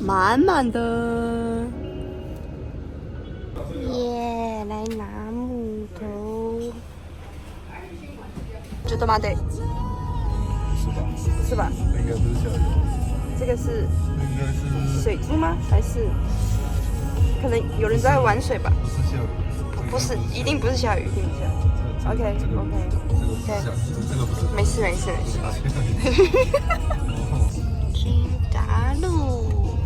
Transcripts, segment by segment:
满满的。耶，来拿木头。就他妈的，是吧？不是吧？应该不是下雨。这个是应该是水珠吗？还是可能有人在玩水吧？不是下雨？不是，一定不是下雨，一定不是下雨。OK，这个不是下雨，这个不是。没事没事没事。金达路，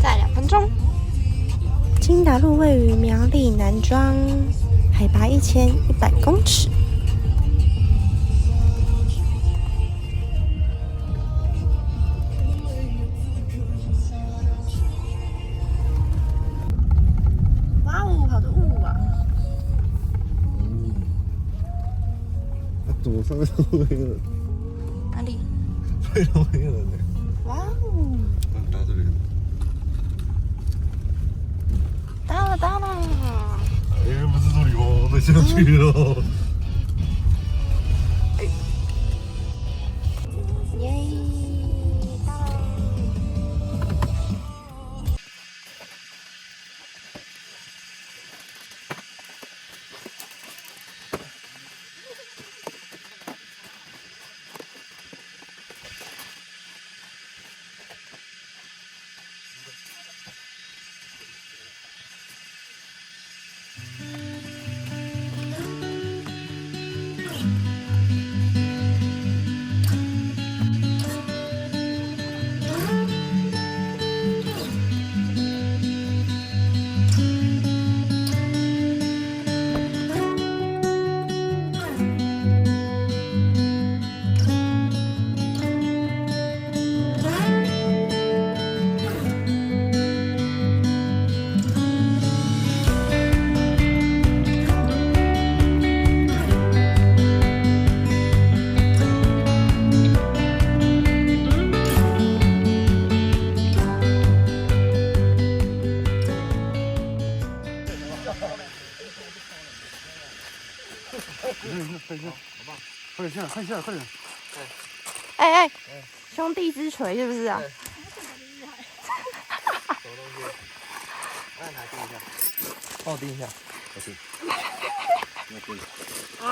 再2分钟。金达路位于苗栗南庄，海拔1100公尺。哇哦，好多雾啊！怎么上面都没有人？哪里？这里都没有人呢。哇哦！到这边。到了！哎，不是这里哦，再下去了。耶！到了！快点，看一下，快点！哎，兄弟之锤是不是啊？什么东西？让他盯一下，帮我盯一下，我盯。我盯。啊！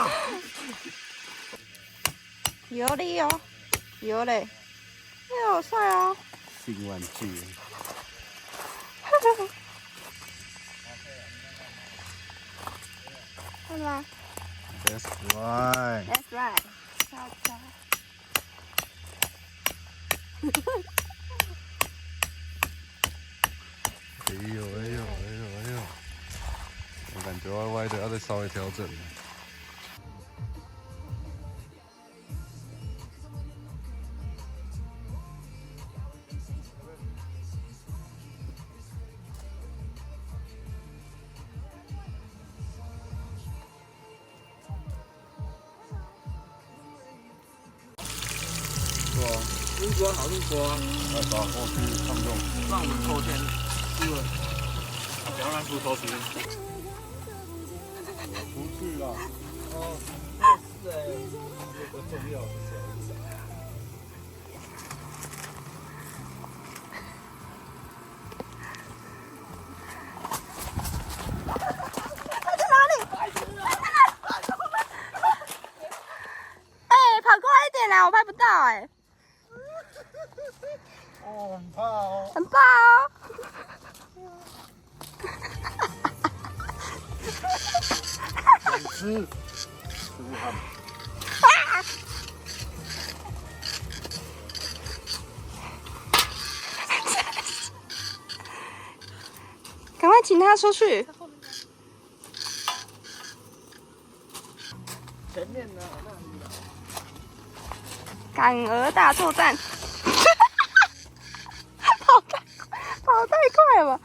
有理哦，有嘞，哎呦，帅哦！新玩具。看吧 That's right. That's right。超超。哎呦！我感觉歪歪的，要再稍微调整。录播好录播啊！来吧，我去上重。让我们抽签，是吧？不要让猪头吃。我不去了。哦，是哎，这个重要的是。跑过来一点啦，我拍不到哎。哦，很怕哦。很怕哦。想吃，吃不汉。赶快请他出去。前面呢？赶鹅大作战。跑太快了吧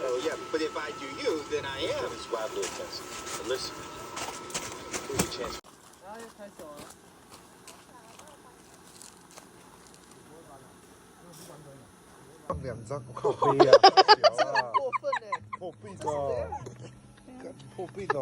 ？Oh yeah, but if I do you, then I am as wildly offensive. But listen, who's your chance? 开走了。放2张，我靠背啊！过分嘞！破壁的，破壁的。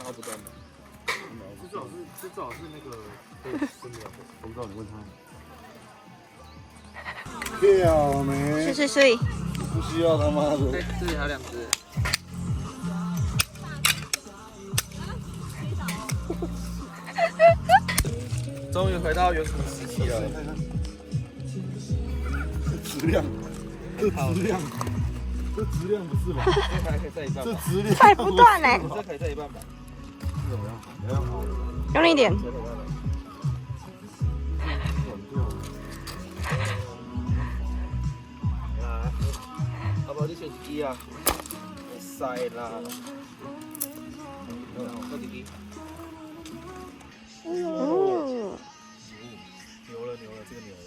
熬不断的。这最好是那个真的，我不知道你问他。漂没？水。不需要他妈的。对，这里还有2只。终于回到原始时期了。质量，这质量不是吧？这还可以再一半。这质量踩不断呢。这可以再一半吧？怎么样？用力一点。阿伯，你手机啊？塞啦。快点滴。哦。牛了，这个牛了。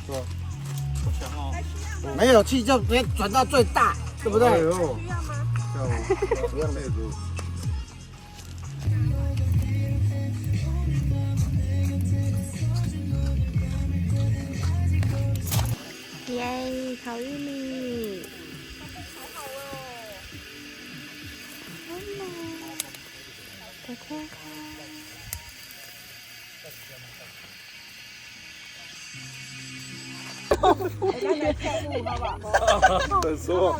是吧？好强哦！没有气就别转到最大，对不对？需要吗？不要那个。耶，烤玉米。的天空。很说。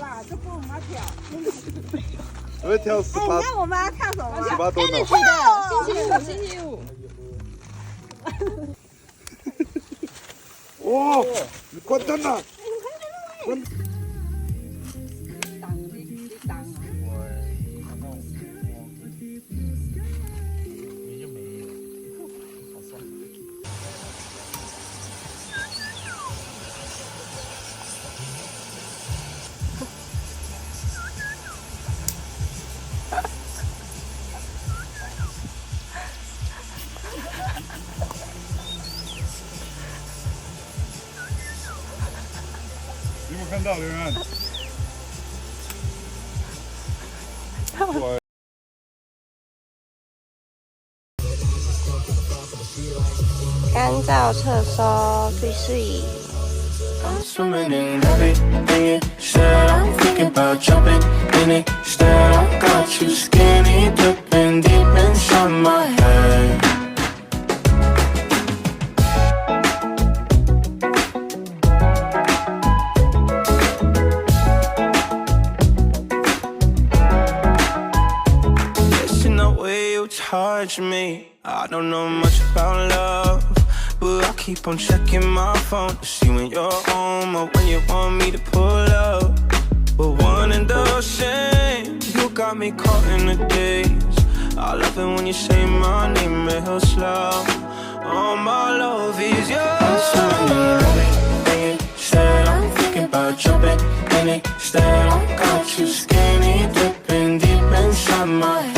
我会跳18。那我们要跳什么？18多少？星期五。哇！你关灯了。关。有没有看到刘安？干燥厕所最水。I'm swimming in everything you said. I'm thinking about jumping in it. Instead, I got you skinny dipping deep inside my head. Listen the way you touch me. I don't know much about love, but I keep on checking my phone to see when you're home or when you want me to pull up. But one and the same, you got me caught in the daze. I love it when you say my name real slow. All my love is yours. I'm swimming in everything you said. I'm thinking about jumping in it. Instead, I got you skinny dipping deep inside my head.